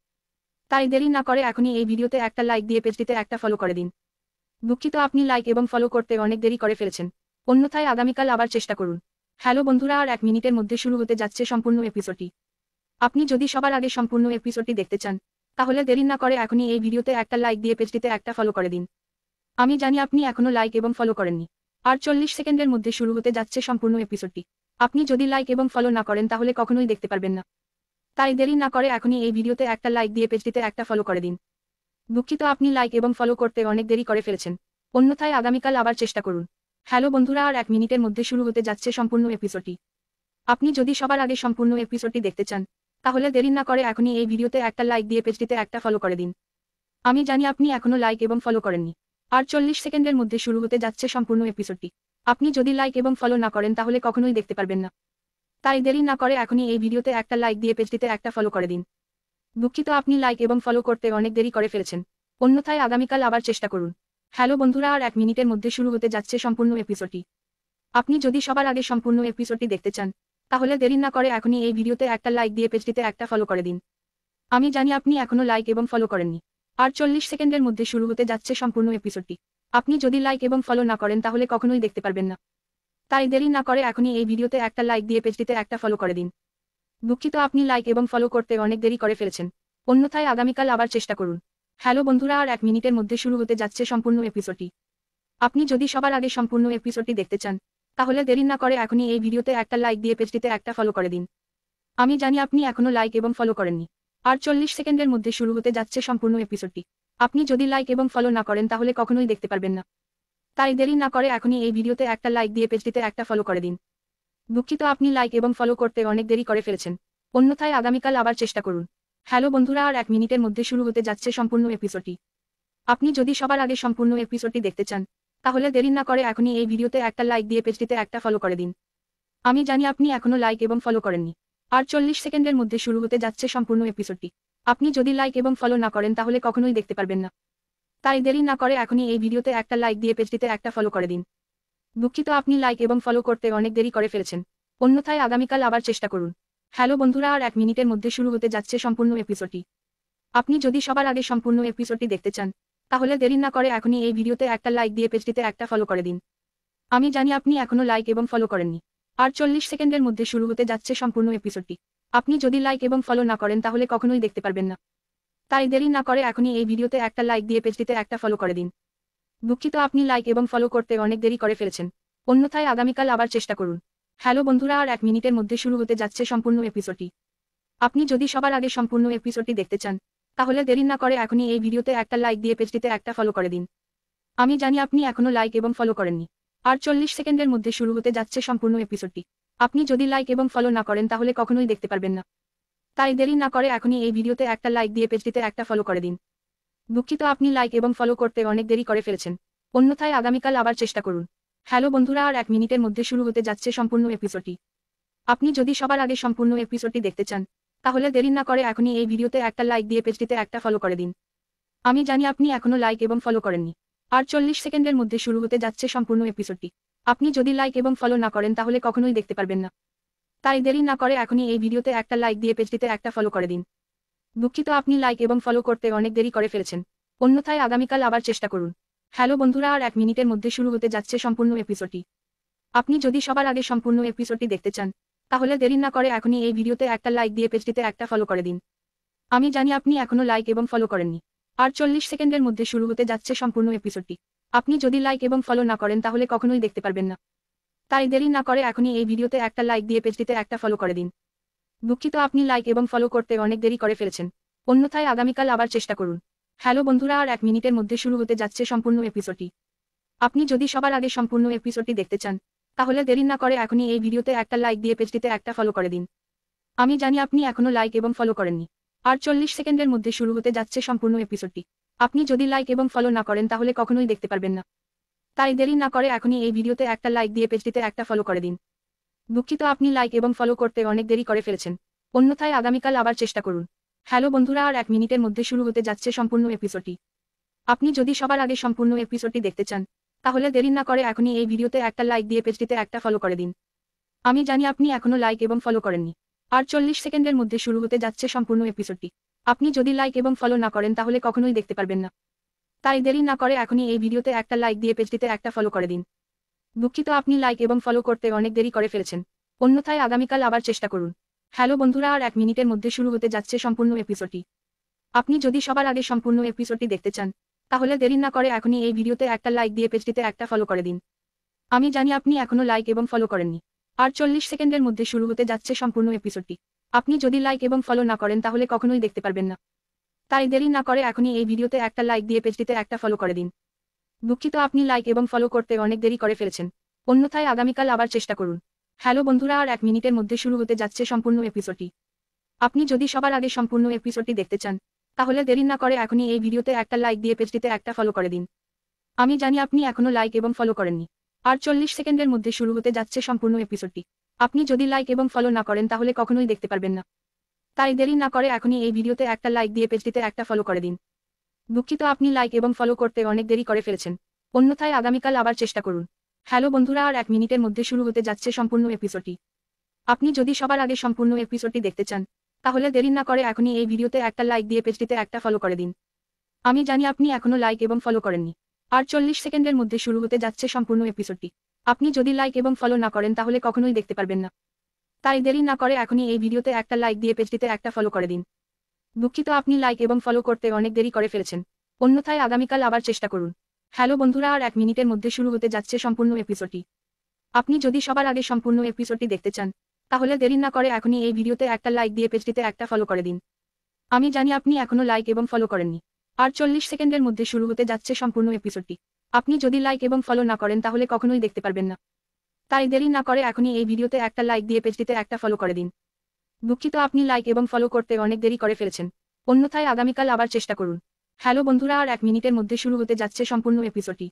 A: তাই দেরি না করে এখনই এই ভিডিওতে একটা লাইক দিয়ে পেজটিতে একটা ফলো করে দিন। দুঃখিত, আপনি লাইক এবং ফলো করতে অনেক দেরি করে ফেলেছেন, অন্যথায় আগামীকাল আবার চেষ্টা করুন। হ্যালো বন্ধুরা, আর 1 মিনিটের মধ্যে শুরু হতে যাচ্ছে সম্পূর্ণ এপিসোডটি। আপনি যদি সবার আগে সম্পূর্ণ এপিসোডটি দেখতে চান, তাহলে দেরি না করে এখনই এই ভিডিওতে একটা লাইক দিয়ে পেজটিতে একটা ফলো করে দিন। আমি জানি আপনি এখনো লাইক এবং ফলো করেননি। আর 40 সেকেন্ডের মধ্যে শুরু হতে যাচ্ছে সম্পূর্ণ এপিসোডটি। আপনি যদি লাইক এবং ফলো না করেন তাহলে কখনোই দেখতে পারবেন না। তাই দেরি না করে এখনই এই ভিডিওতে একটা লাইক দিয়ে পেজটিতে একটা ফলো করে দিন। দুঃখিত, আপনি লাইক এবং ফলো করতে অনেক দেরি করে ফেলেছেন, অন্যথায় আগামীকাল আবার চেষ্টা করুন। হ্যালো বন্ধুরা, আর 1 মিনিটের মধ্যে শুরু হতে যাচ্ছে সম্পূর্ণ এপিসোডটি। আপনি যদি সবার আগে সম্পূর্ণ এপিসোডটি দেখতে চান, তাহলে দেরি না করে এখনই এই ভিডিওতে একটা লাইক দিয়ে পেজটিতে একটা ফলো করে দিন। আমি জানি আপনি এখনো লাইক এবং ফলো করেননি। আর 40 সেকেন্ডের মধ্যে শুরু হতে যাচ্ছে সম্পূর্ণ এপিসোডটি। আপনি যদি লাইক এবং ফলো না করেন তাহলে কখনোই দেখতে পারবেন না। তাই দেরি না করে এখনই এই ভিডিওতে একটা লাইক দিয়ে পেজটিতে একটা ফলো করে দিন। দুঃখিত, আপনি লাইক এবং ফলো করতে অনেক দেরি করে ফেলেছেন, অন্যথায় আগামীকাল আবার চেষ্টা করুন। হ্যালো বন্ধুরা, আর 1 মিনিটের মধ্যে শুরু হতে যাচ্ছে সম্পূর্ণ এপিসোডটি। আপনি যদি সবার আগে সম্পূর্ণ এপিসোডটি দেখতে চান, তাহলে দেরি না করে এখনই এই ভিডিওতে একটা লাইক দিয়ে পেজটিতে একটা ফলো করে দিন। আমি জানি আপনি এখনো লাইক এবং ফলো করেননি। আর 40 সেকেন্ডের মধ্যে শুরু হতে যাচ্ছে সম্পূর্ণ এপিসোডটি। আপনি যদি লাইক এবং ফলো না করেন তাহলে কখনোই দেখতে পারবেন না। তাই দেরি না করে এখনই এই ভিডিওতে একটা লাইক দিয়ে পেজটিতে একটা ফলো করে দিন। দুঃখিত, আপনি লাইক এবং ফলো করতে অনেক দেরি করে ফেলেছেন, অন্যথায় আগামীকাল আবার চেষ্টা করুন। হ্যালো বন্ধুরা, আর 1 মিনিটের মধ্যে শুরু হতে যাচ্ছে সম্পূর্ণ এপিসোডটি। আপনি যদি সবার আগে সম্পূর্ণ এপিসোডটি দেখতে চান, তাহলে দেরি না করে এখনই এই ভিডিওতে একটা লাইক দিয়ে পেজটিতে একটা ফলো করে দিন। আমি জানি আপনি এখনো লাইক এবং ফলো করেননি। আর 40 সেকেন্ডের মধ্যে শুরু হতে যাচ্ছে সম্পূর্ণ এপিসোডটি। আপনি যদি লাইক এবং ফলো না করেন তাহলে কখনোই দেখতে পারবেন না। তাই দেরি না করে এখনই এই ভিডিওতে একটা লাইক দিয়ে পেজটিতে একটা ফলো করে দিন। দুঃখিত, আপনি লাইক এবং ফলো করতে অনেক দেরি করে ফেলেছেন, অন্যথায় আগামীকাল আবার চেষ্টা করুন। হ্যালো বন্ধুরা, আর 1 মিনিটের মধ্যে শুরু হতে যাচ্ছে সম্পূর্ণ এপিসোডটি। আপনি যদি সবার আগে সম্পূর্ণ এপিসোডটি দেখতে চান, তাহলে দেরি না করে এখনই এই ভিডিওতে একটা লাইক দিয়ে পেজটিতে একটা ফলো করে দিন। আমি জানি আপনি এখনো লাইক এবং ফলো করেননি। আর 40 সেকেন্ডের মধ্যে শুরু হতে যাচ্ছে সম্পূর্ণ এপিসোডটি। আপনি যদি লাইক এবং ফলো না করেন তাহলে কখনোই দেখতে পারবেন না। তাই দেরি না করে এখনই এই ভিডিওতে একটা লাইক দিয়ে পেজটিতে একটা ফলো করে দিন। দুঃখিত, আপনি লাইক এবং ফলো করতে অনেক দেরি করে ফেলেছেন, অন্যথায় আগামীকাল আবার চেষ্টা করুন। হ্যালো বন্ধুরা, আর 1 মিনিটের মধ্যে শুরু হতে যাচ্ছে সম্পূর্ণ এপিসোডটি। আপনি যদি সবার আগে সম্পূর্ণ এপিসোডটি দেখতে চান, তাহলে দেরি না করে এখনই এই ভিডিওতে একটা লাইক দিয়ে পেজটিতে একটা ফলো করে দিন। আমি জানি আপনি এখনো লাইক এবং ফলো করেননি। আর 40 সেকেন্ডের মধ্যে শুরু হতে যাচ্ছে সম্পূর্ণ এপিসোডটি। আপনি যদি লাইক এবং ফলো না করেন তাহলে কখনোই দেখতে পারবেন না। তাই দেরি না করে এখনই এই ভিডিওতে একটা লাইক দিয়ে পেজটিতে একটা ফলো করে দিন। দুঃখিত, আপনি লাইক এবং ফলো করতে অনেক দেরি করে ফেলেছেন, অন্যথায় আগামীকাল আবার চেষ্টা করুন। হ্যালো বন্ধুরা, আর 1 মিনিটের মধ্যে শুরু হতে যাচ্ছে সম্পূর্ণ এপিসোডটি। আপনি যদি সবার আগে সম্পূর্ণ এপিসোডটি দেখতে চান, তাহলে দেরি না করে এখনই এই ভিডিওতে একটা লাইক দিয়ে পেজটিতে একটা ফলো করে দিন। আমি জানি আপনি এখনো লাইক এবং ফলো করেননি। আর 40 সেকেন্ডের মধ্যে শুরু হতে যাচ্ছে সম্পূর্ণ এপিসোডটি। আপনি যদি লাইক এবং ফলো না করেন তাহলে কখনোই দেখতে পারবেন না। তাই দেরি না করে এখনই এই ভিডিওতে একটা লাইক দিয়ে পেজটিতে একটা ফলো করে দিন। দুঃখিত, আপনি লাইক এবং ফলো করতে অনেক দেরি করে ফেলেছেন, অন্যথায় আগামীকাল আবার চেষ্টা করুন। হ্যালো বন্ধুরা, আর 1 মিনিটের মধ্যে শুরু হতে যাচ্ছে সম্পূর্ণ এপিসোডটি। আপনি যদি সবার আগে সম্পূর্ণ এপিসোডটি দেখতে চান, তাহলে দেরি না করে এখনই এই ভিডিওতে একটা লাইক দিয়ে পেজটিতে একটা ফলো করে দিন। আমি জানি আপনি এখনো লাইক এবং ফলো করেননি। আর 40 সেকেন্ডের মধ্যে শুরু হতে যাচ্ছে সম্পূর্ণ এপিসোডটি। আপনি যদি লাইক এবং ফলো না করেন তাহলে কখনোই দেখতে পারবেন না। তাই দেরি না করে এখনই এই ভিডিওতে একটা লাইক দিয়ে পেজটিতে একটা ফলো করে দিন। দুঃখিত, আপনি লাইক এবং ফলো করতে অনেক দেরি করে ফেলেছেন, অন্যথায় আগামীকাল আবার চেষ্টা করুন। হ্যালো বন্ধুরা, আর 1 মিনিটের মধ্যে শুরু হতে যাচ্ছে সম্পূর্ণ এপিসোডটি। আপনি যদি সবার আগে সম্পূর্ণ এপিসোডটি দেখতে চান, তাহলে দেরি না করে এখনই এই ভিডিওতে একটা লাইক দিয়ে পেজটিতে একটা ফলো করে দিন। আমি জানি আপনি এখনো লাইক এবং ফলো করেননি। আর 40 সেকেন্ডের মধ্যে শুরু হতে যাচ্ছে সম্পূর্ণ এপিসোডটি। আপনি যদি লাইক এবং ফলো না করেন তাহলে কখনোই দেখতে পারবেন না। তাই দেরি না করে এখনই এই ভিডিওতে একটা লাইক দিয়ে পেজটিতে একটা ফলো করে দিন। দুঃখিত, আপনি লাইক এবং ফলো করতে অনেক দেরি করে ফেলেছেন, অন্যথায় আগামীকাল আবার চেষ্টা করুন। হ্যালো বন্ধুরা, আর 1 মিনিটের মধ্যে শুরু হতে যাচ্ছে সম্পূর্ণ এপিসোডটি। আপনি যদি সবার আগে সম্পূর্ণ এপিসোডটি দেখতে চান, তাহলে দেরি না করে এখনই এই ভিডিওতে একটা লাইক দিয়ে পেজটিতে একটা ফলো করে দিন। আমি জানি আপনি এখনো লাইক এবং ফলো করেননি। আর 40 সেকেন্ডের মধ্যে শুরু হতে যাচ্ছে সম্পূর্ণ এপিসোডটি। আপনি যদি লাইক এবং ফলো না করেন তাহলে কখনোই দেখতে পারবেন না। তাই দেরি না করে এখনই এই ভিডিওতে একটা লাইক দিয়ে পেজটিতে একটা ফলো করে দিন। দুঃখিত, আপনি লাইক এবং ফলো করতে অনেক দেরি করে ফেলেছেন, অন্যথায় আগামীকাল আবার চেষ্টা করুন। হ্যালো বন্ধুরা, আর 1 মিনিটের মধ্যে শুরু হতে যাচ্ছে সম্পূর্ণ এপিসোডটি। আপনি যদি সবার আগে সম্পূর্ণ এপিসোডটি দেখতে চান, তাহলে দেরি না করে এখনই এই ভিডিওতে একটা লাইক দিয়ে পেজটিতে একটা ফলো করে দিন। আমি জানি আপনি এখনো লাইক এবং ফলো করেননি। আর 40 সেকেন্ডের মধ্যে শুরু হতে যাচ্ছে সম্পূর্ণ এপিসোডটি। আপনি যদি লাইক এবং ফলো না করেন তাহলে কখনোই দেখতে পারবেন না। তাই দেরি না করে এখনই এই ভিডিওতে একটা লাইক দিয়ে পেজটিতে একটা ফলো করে দিন। দুঃখিত, আপনি লাইক এবং ফলো করতে অনেক দেরি করে ফেলেছেন, অন্যথায় আগামীকাল আবার চেষ্টা করুন। হ্যালো বন্ধুরা, আর 1 মিনিটের মধ্যে শুরু হতে যাচ্ছে সম্পূর্ণ এপিসোডটি। আপনি যদি সবার আগে সম্পূর্ণ এপিসোডটি দেখতে চান, তাহলে দেরি না করে এখনই এই ভিডিওতে একটা লাইক দিয়ে পেজটিতে একটা ফলো করে দিন। আমি জানি আপনি এখনো লাইক এবং ফলো করেননি। আর 40 সেকেন্ডের মধ্যে শুরু হতে যাচ্ছে সম্পূর্ণ এপিসোডটি। আপনি যদি লাইক এবং ফলো না করেন তাহলে কখনোই দেখতে পারবেন না। তাই দেরি না করে এখনই এই ভিডিওতে একটা লাইক দিয়ে পেজটিতে একটা ফলো করে দিন। দুঃখিত, আপনি লাইক এবং ফলো করতে অনেক দেরি করে ফেলেছেন, অন্যথায় আগামীকাল আবার চেষ্টা করুন। হ্যালো বন্ধুরা, আর 1 মিনিটের মধ্যে শুরু হতে যাচ্ছে সম্পূর্ণ এপিসোডটি। আপনি যদি সবার আগে সম্পূর্ণ এপিসোডটি দেখতে চান, তাহলে দেরি না করে এখনই এই ভিডিওতে একটা লাইক দিয়ে পেজটিতে একটা ফলো করে দিন। আমি জানি আপনি এখনো লাইক এবং ফলো করেননি। আর 40 সেকেন্ডের মধ্যে শুরু হতে যাচ্ছে সম্পূর্ণ এপিসোডটি। আপনি যদি লাইক এবং ফলো না করেন তাহলে কখনোই দেখতে পারবেন না। তাই দেরি না করে এখনই এই ভিডিওতে একটা লাইক দিয়ে পেজটিতে একটা ফলো করে দিন। দুঃখিত, আপনি লাইক এবং ফলো করতে অনেক দেরি করে ফেলেছেন, অন্যথায় আগামীকাল আবার চেষ্টা করুন। হ্যালো বন্ধুরা, আর 1 মিনিটের মধ্যে শুরু হতে যাচ্ছে সম্পূর্ণ এপিসোডটি। আপনি যদি সবার আগে সম্পূর্ণ এপিসোডটি দেখতে চান, তাহলে দেরি না করে এখনই এই ভিডিওতে একটা লাইক দিয়ে পেজটিতে একটা ফলো করে দিন। আমি জানি আপনি এখনো লাইক এবং ফলো করেননি। আর 40 সেকেন্ডের মধ্যে শুরু হতে যাচ্ছে সম্পূর্ণ এপিসোডটি। আপনি যদি লাইক এবং ফলো না করেন তাহলে কখনোই দেখতে পারবেন না। তাই দেরি না করে এখনই এই ভিডিওতে একটা লাইক দিয়ে পেজটিতে একটা ফলো করে দিন। দুঃখিত, আপনি লাইক এবং ফলো করতে অনেক দেরি করে ফেলেছেন, অন্যথায় আগামীকাল আবার চেষ্টা করুন। হ্যালো বন্ধুরা, আর 1 মিনিটের মধ্যে শুরু হতে যাচ্ছে সম্পূর্ণ এপিসোডটি। আপনি যদি সবার আগে সম্পূর্ণ এপিসোডটি দেখতে চান, তাহলে দেরি না করে এখনই এই ভিডিওতে একটা লাইক দিয়ে পেজটিতে একটা ফলো করে দিন। আমি জানি আপনি এখনো লাইক এবং ফলো করেননি। আর 40 সেকেন্ডের মধ্যে শুরু হতে যাচ্ছে সম্পূর্ণ এপিসোডটি। আপনি যদি লাইক এবং ফলো না করেন তাহলে কখনোই দেখতে পারবেন না। তাই দেরি না করে এখনই এই ভিডিওতে একটা লাইক দিয়ে পেজটিতে একটা ফলো করে দিন। দুঃখিত, আপনি লাইক এবং ফলো করতে অনেক দেরি করে ফেলেছেন, অন্যথায় আগামীকাল আবার চেষ্টা করুন। হ্যালো বন্ধুরা, আর 1 মিনিটের মধ্যে শুরু হতে যাচ্ছে সম্পূর্ণ এপিসোডটি।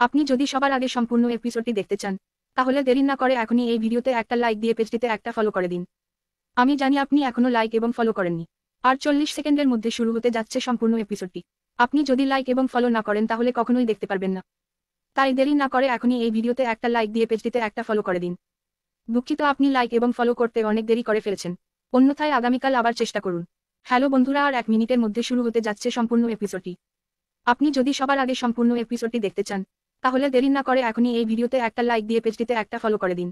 A: আপনি যদি সবার আগে সম্পূর্ণ এপিসোডটি দেখতে চান, তাহলে দেরি না করে এখনই এই ভিডিওতে একটা লাইক দিয়ে পেজটিতে একটা ফলো করে দিন। আমি জানি আপনি এখনো লাইক এবং ফলো করেননি। আর 40 সেকেন্ডের মধ্যে শুরু হতে যাচ্ছে সম্পূর্ণ এপিসোডটি। আপনি যদি লাইক এবং ফলো না করেন তাহলে কখনোই দেখতে পারবেন না। তাই দেরি না করে এখনই এই ভিডিওতে একটা লাইক দিয়ে পেজটিতে একটা ফলো করে দিন। দুঃখিত, আপনি লাইক এবং ফলো করতে অনেক দেরি করে ফেলেছেন, অন্যথায় আগামীকাল আবার চেষ্টা করুন। হ্যালো বন্ধুরা, আর 1 মিনিটের মধ্যে শুরু হতে যাচ্ছে সম্পূর্ণ এপিসোডটি। আপনি যদি সবার আগে সম্পূর্ণ এপিসোডটি দেখতে চান, তাহলে দেরি না করে এখনই এই ভিডিওতে একটা লাইক দিয়ে পেজটিতে একটা ফলো করে দিন।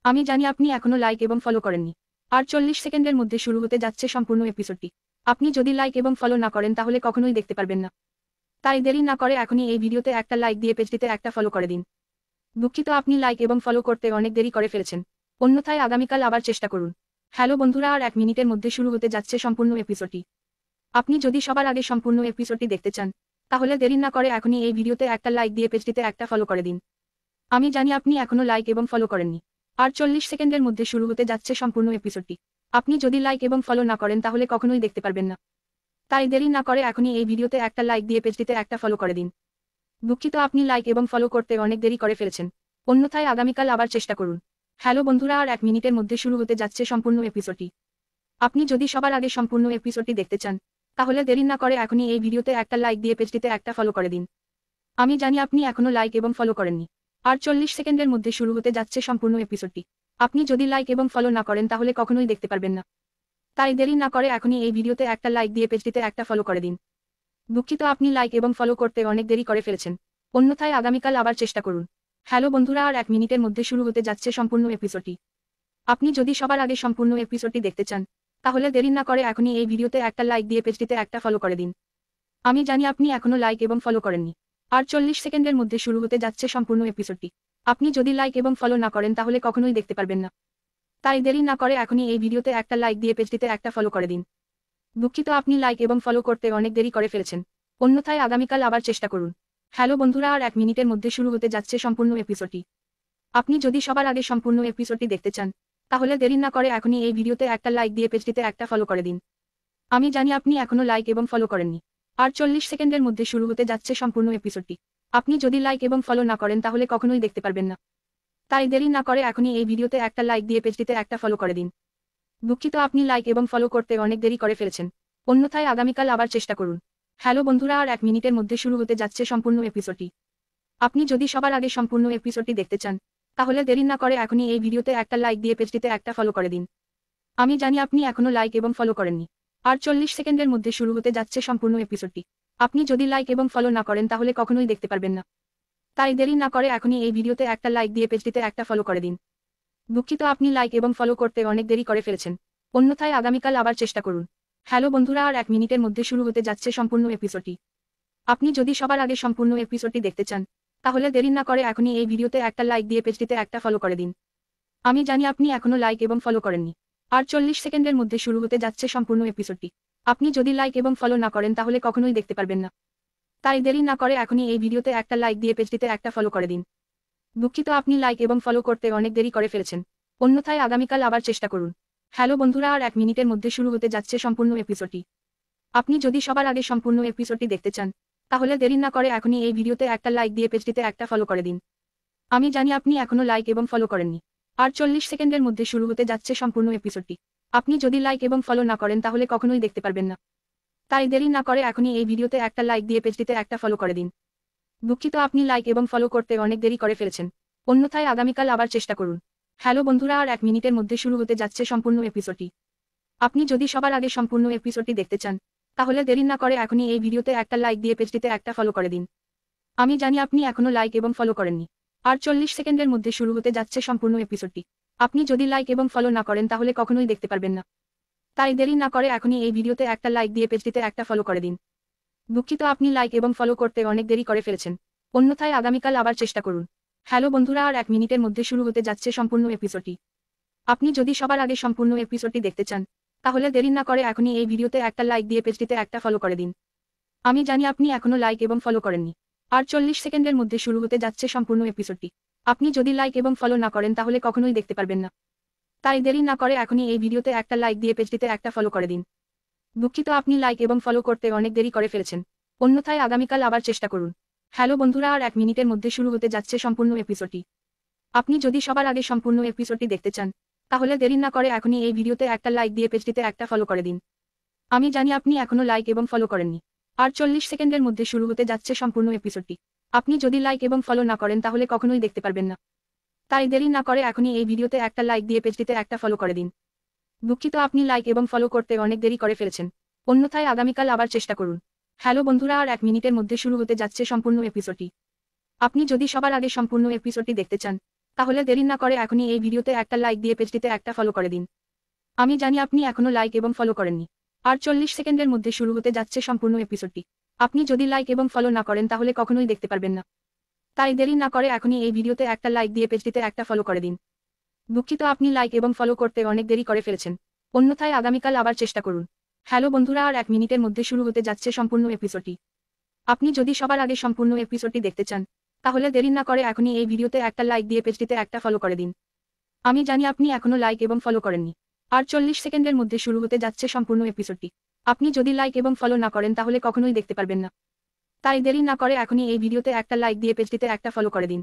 A: আমি জানি আপনি এখনো লাইক এবং ফলো করেননি। আর 40 সেকেন্ডের মধ্যে শুরু হতে যাচ্ছে সম্পূর্ণ এপিসোডটি। আপনি যদি লাইক এবং ফলো না করেন তাহলে কখনোই দেখতে পারবেন না। তাই দেরি না করে এখনই এই ভিডিওতে একটা লাইক দিয়ে পেজটিতে একটা ফলো করে দিন। দুঃখিত, আপনি লাইক এবং ফলো করতে অনেক দেরি করে ফেলেছেন, অন্যথায় আগামীকাল আবার চেষ্টা করুন। হ্যালো বন্ধুরা, আর 1 মিনিটের মধ্যে শুরু হতে যাচ্ছে সম্পূর্ণ এপিসোডটি। আপনি যদি সবার আগে সম্পূর্ণ এপিসোডটি দেখতে চান, তাহলে দেরি না করে এখনই এই ভিডিওতে একটা লাইক দিয়ে পেজটিতে একটা ফলো করে দিন। আমি জানি আপনি এখনো লাইক এবং ফলো করেননি। আর 40 সেকেন্ডের মধ্যে শুরু হতে যাচ্ছে সম্পূর্ণ এপিসোডটি। আপনি যদি লাইক এবং ফলো না করেন তাহলে কখনোই দেখতে পারবেন না। তাই দেরি না করে এখনই এই ভিডিওতে একটা লাইক দিয়ে পেজটিতে একটা ফলো করে দিন। দুঃখিত, আপনি লাইক এবং ফলো করতে অনেক দেরি করে ফেলেছেন, অন্যথায় আগামীকাল আবার চেষ্টা করুন। হ্যালো বন্ধুরা, আর 1 মিনিটের মধ্যে শুরু হতে যাচ্ছে সম্পূর্ণ এপিসোডটি। আপনি যদি সবার আগে সম্পূর্ণ এপিসোডটি দেখতে চান, তাহলে দেরি না করে এখনই এই ভিডিওতে একটা লাইক দিয়ে পেজটিতে একটা ফলো করে দিন। আমি জানি আপনি এখনো লাইক এবং ফলো করেননি। আর 40 সেকেন্ডের মধ্যে শুরু হতে যাচ্ছে সম্পূর্ণ এপিসোডটি। আপনি যদি লাইক এবং ফলো না করেন তাহলে কখনোই দেখতে পারবেন না। তাই দেরি না করে এখনই এই ভিডিওতে একটা লাইক দিয়ে পেজটিতে একটা ফলো করে দিন। দুঃখিত, আপনি লাইক এবং ফলো করতে অনেক দেরি করে ফেলেছেন, অন্যথায় আগামীকাল আবার চেষ্টা করুন। হ্যালো বন্ধুরা, আর 1 মিনিটের মধ্যে শুরু হতে যাচ্ছে সম্পূর্ণ এপিসোডটি। আপনি যদি সবার আগে সম্পূর্ণ এপিসোডটি দেখতে চান, তাহলে দেরি না করে এখনই এই ভিডিওতে একটা লাইক দিয়ে পেজটিতে একটা ফলো করে দিন। আমি জানি আপনি এখনো লাইক এবং ফলো করেননি। আর 40 সেকেন্ডের মধ্যে শুরু হতে যাচ্ছে সম্পূর্ণ এপিসোডটি। আপনি যদি লাইক এবং ফলো না করেন তাহলে কখনোই দেখতে পারবেন না। তাই দেরি না করে এখনই এই ভিডিওতে একটা লাইক দিয়ে পেজটিতে একটা ফলো করে দিন। দুঃখিত, আপনি লাইক এবং ফলো করতে অনেক দেরি করে ফেলেছেন, অন্যথায় আগামীকাল আবার চেষ্টা করুন। হ্যালো বন্ধুরা, আর 1 মিনিটের মধ্যে শুরু হতে যাচ্ছে সম্পূর্ণ এপিসোডটি। আপনি যদি সবার আগে সম্পূর্ণ এপিসোডটি দেখতে চান, তাহলে দেরি না করে এখনই এই ভিডিওতে একটা লাইক দিয়ে পেজটিতে একটা ফলো করে দিন। আমি জানি আপনি এখনো লাইক এবং ফলো করেননি। আর 40 সেকেন্ডের মধ্যে শুরু হতে যাচ্ছে সম্পূর্ণ এপিসোডটি। আপনি যদি লাইক এবং ফলো না করেন তাহলে কখনোই দেখতে পারবেন না। তাই দেরি না করে এখনই এই ভিডিওতে একটা লাইক দিয়ে পেজটিতে একটা ফলো করে দিন। দুঃখিত, আপনি লাইক এবং ফলো করতে অনেক দেরি করে ফেলেছেন, অন্যথায় আগামীকাল আবার চেষ্টা করুন। হ্যালো বন্ধুরা, আর 1 মিনিটের মধ্যে শুরু হতে যাচ্ছে সম্পূর্ণ এপিসোডটি। আপনি যদি সবার আগে সম্পূর্ণ এপিসোডটি দেখতে চান, তাহলে দেরি না করে এখনই এই ভিডিওতে একটা লাইক দিয়ে পেজটিতে একটা ফলো করে দিন। আমি জানি আপনি এখনো লাইক এবং ফলো করেননি। আর 40 সেকেন্ডের মধ্যে শুরু হতে যাচ্ছে সম্পূর্ণ এপিসোডটি। আপনি যদি লাইক এবং ফলো না করেন তাহলে কখনোই দেখতে পারবেন না। তাই দেরি না করে এখনই এই ভিডিওতে একটা লাইক দিয়ে পেজটিতে একটা ফলো করে দিন। দুঃখিত, আপনি লাইক এবং ফলো করতে অনেক দেরি করে ফেলেছেন, অন্যথায় আগামীকাল আবার চেষ্টা করুন। হ্যালো বন্ধুরা, আর 1 মিনিটের মধ্যে শুরু হতে যাচ্ছে সম্পূর্ণ এপিসোডটি। আপনি যদি সবার আগে সম্পূর্ণ এপিসোডটি দেখতে চান, তাহলে দেরি না করে এখনই এই ভিডিওতে একটা লাইক দিয়ে পেজটিতে একটা ফলো করে দিন। আমি জানি আপনি এখনো লাইক এবং ফলো করেননি। আর 40 সেকেন্ডের মধ্যে শুরু হতে যাচ্ছে সম্পূর্ণ এপিসোডটি। আপনি যদি লাইক এবং ফলো না করেন তাহলে কখনোই দেখতে পারবেন না। তাই দেরি না করে এখনই এই ভিডিওতে একটা লাইক দিয়ে পেজটিতে একটা ফলো করে দিন। দুঃখিত, আপনি লাইক এবং ফলো করতে অনেক দেরি করে ফেলেছেন, অন্যথায় আগামীকাল আবার চেষ্টা করুন। হ্যালো বন্ধুরা, আর 1 মিনিটের মধ্যে শুরু হতে যাচ্ছে সম্পূর্ণ এপিসোডটি। আপনি যদি সবার আগে সম্পূর্ণ এপিসোডটি দেখতে চান, তাহলে দেরি না করে এখনই এই ভিডিওতে একটা লাইক দিয়ে পেজটিতে একটা ফলো করে দিন। আমি জানি আপনি এখনো লাইক এবং ফলো করেননি। আর 40 সেকেন্ডের মধ্যে শুরু হতে যাচ্ছে সম্পূর্ণ এপিসোডটি। আপনি যদি লাইক এবং ফলো না করেন তাহলে কখনোই দেখতে পারবেন না। তাই দেরি না করে এখনই এই ভিডিওতে একটা লাইক দিয়ে পেজটিতে একটা ফলো করে দিন। দুঃখিত, আপনি লাইক এবং ফলো করতে অনেক দেরি করে ফেলেছেন, অন্যথায় আগামীকাল আবার চেষ্টা করুন। হ্যালো বন্ধুরা, আর 1 মিনিটের মধ্যে শুরু হতে যাচ্ছে সম্পূর্ণ এপিসোডটি। আপনি যদি সবার আগে সম্পূর্ণ এপিসোডটি দেখতে চান, তাহলে দেরি না করে এখনই এই ভিডিওতে একটা লাইক দিয়ে পেজটিতে একটা ফলো করে দিন। আমি জানি আপনি এখনো লাইক এবং ফলো করেননি। আর 40 সেকেন্ডের মধ্যে শুরু হতে যাচ্ছে সম্পূর্ণ এপিসোডটি। আপনি যদি লাইক এবং ফলো না করেন তাহলে কখনোই দেখতে পারবেন না। তাই দেরি না করে এখনই এই ভিডিওতে একটা লাইক দিয়ে পেজটিতে একটা ফলো করে দিন। দুঃখিত, আপনি লাইক এবং ফলো করতে অনেক দেরি করে ফেলেছেন, অন্যথায় আগামীকাল আবার চেষ্টা করুন। হ্যালো বন্ধুরা, আর 1 মিনিটের মধ্যে শুরু হতে যাচ্ছে সম্পূর্ণ এপিসোডটি। আপনি যদি সবার আগে সম্পূর্ণ এপিসোডটি দেখতে চান, তাহলে দেরি না করে এখনই এই ভিডিওতে একটা লাইক দিয়ে পেজটিতে একটা ফলো করে দিন। আমি জানি আপনি এখনো লাইক এবং ফলো করেননি। আর 40 সেকেন্ডের মধ্যে শুরু হতে যাচ্ছে সম্পূর্ণ এপিসোডটি। আপনি যদি লাইক এবং ফলো না করেন তাহলে কখনোই দেখতে পারবেন না। তাই দেরি না করে এখনই এই ভিডিওতে একটা লাইক দিয়ে পেজটিতে একটা ফলো করে দিন। দুঃখিত, আপনি লাইক এবং ফলো করতে অনেক দেরি করে ফেলেছেন। অন্যথায় আগামীকাল আবার চেষ্টা করুন। হ্যালো বন্ধুরা, আর 1 মিনিটের মধ্যে শুরু হতে যাচ্ছে সম্পূর্ণ এপিসোডটি। আপনি যদি সবার আগে সম্পূর্ণ এপিসোডটি দেখতে চান, তাহলে দেরি না করে এখনই এই ভিডিওতে একটা লাইক দিয়ে পেজটিতে একটা ফলো করে দিন। আমি জানি আপনি এখনো লাইক এবং ফলো করেননি। আর 40 সেকেন্ডের মধ্যে শুরু হতে যাচ্ছে সম্পূর্ণ এপিসোডটি। আপনি যদি লাইক এবং ফলো না করেন তাহলে কখনোই দেখতে পারবেন না। তাই দেরি না করে এখনই এই ভিডিওতে একটা লাইক দিয়ে পেজটিতে একটা ফলো করে দিন। দুঃখিত, আপনি লাইক এবং ফলো করতে অনেক দেরি করে ফেলেছেন। অন্যথায় আগামীকাল আবার চেষ্টা করুন। হ্যালো বন্ধুরা, আর 1 মিনিটের মধ্যে শুরু হতে যাচ্ছে সম্পূর্ণ এপিসোডটি। আপনি যদি সবার আগে সম্পূর্ণ এপিসোডটি দেখতে চান, তাহলে দেরি না করে এখনই এই ভিডিওতে একটা লাইক দিয়ে পেজটিতে একটা ফলো করে দিন। আমি জানি আপনি এখনো লাইক এবং ফলো করেননি। আর 40 সেকেন্ডের মধ্যে শুরু হতে যাচ্ছে সম্পূর্ণ এপিসোডটি। আপনি যদি লাইক এবং ফলো না করেন তাহলে কখনোই দেখতে পারবেন না। তাই দেরি না করে এখনই এই ভিডিওতে একটা লাইক দিয়ে পেজটিতে একটা ফলো করে দিন। দুঃখিত, আপনি লাইক এবং ফলো করতে অনেক দেরি করে ফেলেছেন। অন্যথায় আগামীকাল আবার চেষ্টা করুন। হ্যালো বন্ধুরা, আর 1 মিনিটের মধ্যে শুরু হতে যাচ্ছে সম্পূর্ণ এপিসোডটি। আপনি যদি সবার আগে সম্পূর্ণ এপিসোডটি দেখতে চান, তাহলে দেরি না করে এখনই এই ভিডিওতে একটা লাইক দিয়ে পেজটিতে একটা ফলো করে দিন। আমি জানি আপনি এখনো লাইক এবং ফলো করেননি। আর 40 সেকেন্ডের মধ্যে শুরু হতে যাচ্ছে সম্পূর্ণ এপিসোডটি। আপনি যদি লাইক এবং ফলো না করেন তাহলে কখনোই দেখতে পারবেন না। তাই দেরি না করে এখনই এই ভিডিওতে একটা লাইক দিয়ে পেজটিতে একটা ফলো করে দিন।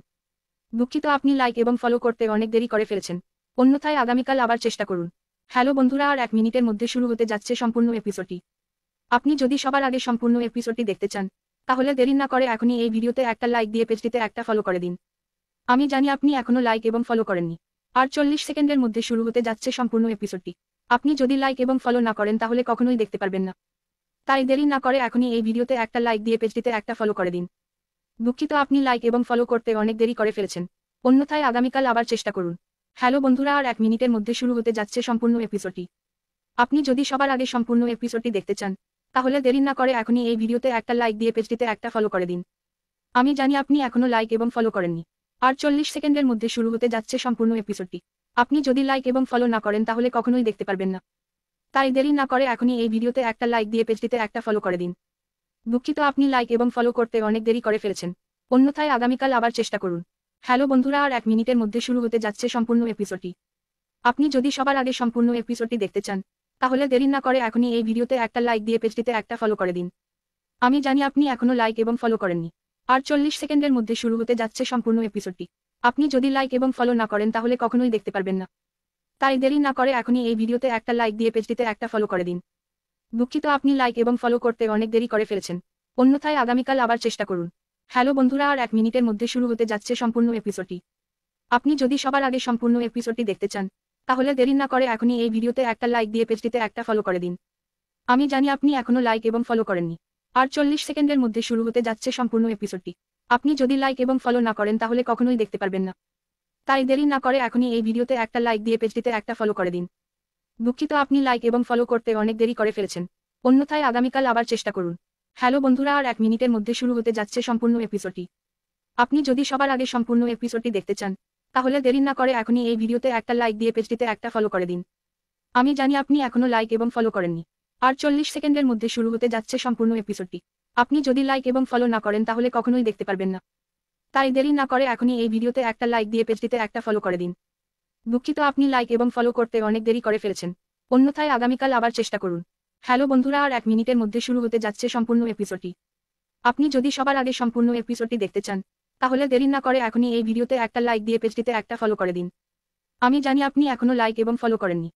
A: দুঃখিত, আপনি লাইক এবং ফলো করতে অনেক দেরি করে ফেলেছেন। অন্যথায় আগামীকাল আবার চেষ্টা করুন। হ্যালো বন্ধুরা, আর 1 মিনিটের মধ্যে শুরু হতে যাচ্ছে সম্পূর্ণ এপিসোডটি। আপনি যদি সবার আগে সম্পূর্ণ এপিসোডটি দেখতে চান, তাহলে দেরি না করে এখনই এই ভিডিওতে একটা লাইক দিয়ে পেজটিতে একটা ফলো করে দিন। আমি জানি আপনি এখনো লাইক এবং ফলো করেননি। আর 40 সেকেন্ডের মধ্যে শুরু হতে যাচ্ছে সম্পূর্ণ এপিসোডটি। আপনি যদি লাইক এবং ফলো না করেন তাহলে কখনোই দেখতে পারবেন না। তাই দেরি না করে এখনই এই ভিডিওতে একটা লাইক দিয়ে পেজটিতে একটা ফলো করে দিন। দুঃখিত, আপনি লাইক এবং ফলো করতে অনেক দেরি করে ফেলেছেন। অন্যথায় আগামীকাল আবার চেষ্টা করুন। হ্যালো বন্ধুরা, আর 1 মিনিটের মধ্যে শুরু হতে যাচ্ছে সম্পূর্ণ এপিসোডটি। আপনি যদি সবার আগে সম্পূর্ণ এপিসোডটি দেখতে চান, তাহলে দেরি না করে এখনই এই ভিডিওতে একটা লাইক দিয়ে পেজটিতে একটা ফলো করে দিন। আমি জানি আপনি এখনো লাইক এবং ফলো করেননি। আর 40 সেকেন্ডের মধ্যে শুরু হতে যাচ্ছে সম্পূর্ণ এপিসোডটি। আপনি যদি লাইক এবং ফলো না করেন তাহলে কখনোই দেখতে পারবেন না। তাই দেরি না করে এখনই এই ভিডিওতে একটা লাইক দিয়ে পেজটিতে একটা ফলো করে দিন। দুঃখিত, আপনি লাইক এবং ফলো করতে অনেক দেরি করে ফেলেছেন। অন্যথায় আগামীকাল আবার চেষ্টা করুন। হ্যালো বন্ধুরা, আর 1 মিনিটের মধ্যে শুরু হতে যাচ্ছে সম্পূর্ণ এপিসোডটি। আপনি যদি সবার আগে সম্পূর্ণ এপিসোডটি দেখতে চান, তাহলে দেরি না করে এখনই এই ভিডিওতে একটা লাইক দিয়ে পেজটিতে একটা ফলো করে দিন। আমি জানি আপনি এখনো লাইক এবং ফলো করেননি। আর 40 সেকেন্ডের মধ্যে শুরু হতে যাচ্ছে সম্পূর্ণ এপিসোডটি। আপনি যদি লাইক এবং ফলো না করেন তাহলে কখনোই দেখতে পারবেন না। তাই দেরি না করে এখনই এই ভিডিওতে একটা লাইক দিয়ে পেজটিতে একটা ফলো করে দিন। দুঃখিত, আপনি লাইক এবং ফলো করতে অনেক দেরি করে ফেলেছেন। অন্যথায় আগামীকাল আবার চেষ্টা করুন। হ্যালো বন্ধুরা, আর 1 মিনিটের মধ্যে শুরু হতে যাচ্ছে সম্পূর্ণ এপিসোডটি। আপনি যদি সবার আগে সম্পূর্ণ এপিসোডটি দেখতে চান, তাহলে দেরি না করে এখনই এই ভিডিওতে একটা লাইক দিয়ে পেজটিতে একটা ফলো করে দিন। আমি জানি আপনি এখনো লাইক এবং ফলো করেননি। আর 40 সেকেন্ডের মধ্যে শুরু হতে যাচ্ছে সম্পূর্ণ এপিসোডটি। আপনি যদি লাইক এবং ফলো না করেন তাহলে কখনোই দেখতে পারবেন না। তাই দেরি না করে এখনই এই ভিডিওতে একটা লাইক দিয়ে পেজটিতে একটা ফলো করে দিন। দুঃখিত, আপনি লাইক এবং ফলো করতে অনেক দেরি করে ফেলেছেন। অন্যথায় আগামীকাল আবার চেষ্টা করুন। হ্যালো বন্ধুরা, আর 1 মিনিটের মধ্যে শুরু হতে যাচ্ছে সম্পূর্ণ এপিসোডটি। আপনি যদি সবার আগে সম্পূর্ণ এপিসোডটি দেখতে চান, তাহলে দেরি না করে এখনই এই ভিডিওতে একটা লাইক দিয়ে পেজটিতে একটা ফলো করে দিন। আমি জানি আপনি এখনো লাইক এবং ফলো করেননি। আর 40 সেকেন্ডের মধ্যে শুরু হতে যাচ্ছে সম্পূর্ণ এপিসোডটি। আপনি যদি লাইক এবং ফলো না করেন তাহলে কখনোই দেখতে পারবেন না। তাই দেরি না করে এখনই এই ভিডিওতে একটা লাইক দিয়ে পেজটিতে একটা ফলো করে দিন। দুঃখিত, আপনি লাইক এবং ফলো করতে অনেক দেরি করে ফেলেছেন। অন্যথায় আগামীকাল আবার চেষ্টা করুন। হ্যালো বন্ধুরা, আর 1 মিনিটের মধ্যে শুরু হতে যাচ্ছে সম্পূর্ণ এপিসোডটি। আপনি যদি সবার আগে সম্পূর্ণ এপিসোডটি দেখতে চান, তাহলে দেরি না করে এখনই এই ভিডিওতে একটা লাইক দিয়ে পেজটিতে একটা ফলো করে দিন। আমি জানি আপনি এখনো লাইক এবং ফলো করেননি।